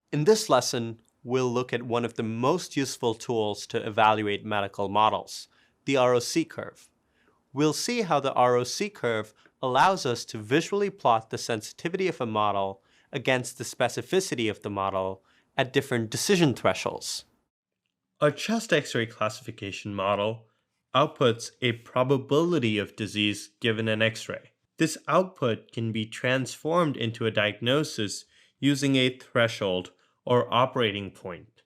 In this lesson, we'll look at one of the most useful tools to evaluate medical models, the ROC curve. We'll see how the ROC curve allows us to visually plot the sensitivity of a model against the specificity of the model at different decision thresholds. A chest X-ray classification model outputs a probability of disease given an X-ray. This output can be transformed into a diagnosis using a threshold or operating point.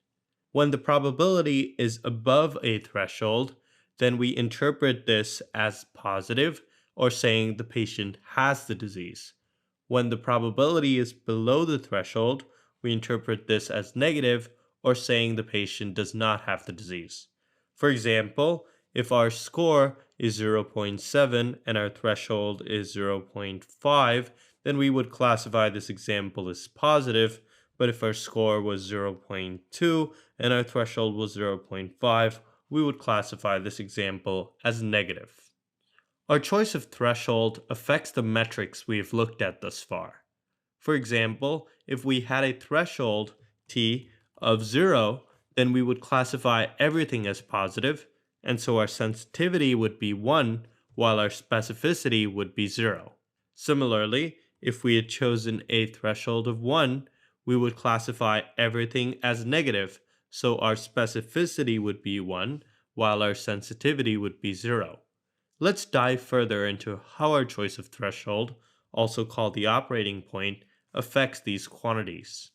When the probability is above a threshold, then we interpret this as positive or saying the patient has the disease. When the probability is below the threshold, we interpret this as negative or saying the patient does not have the disease. For example, if our score is zero point 0.7 and our threshold is zero point 0.5, then we would classify this example as positive, but if our score was zero point 0.2 and our threshold was zero point 0.5, we would classify this example as negative. Our choice of threshold affects the metrics we have looked at thus far. For example, if we had a threshold t of 0, then we would classify everything as positive, and so our sensitivity would be 1, while our specificity would be 0. Similarly, if we had chosen a threshold of 1, we would classify everything as negative, so our specificity would be 1, while our sensitivity would be 0. Let's dive further into how our choice of threshold, also called the operating point, affects these quantities.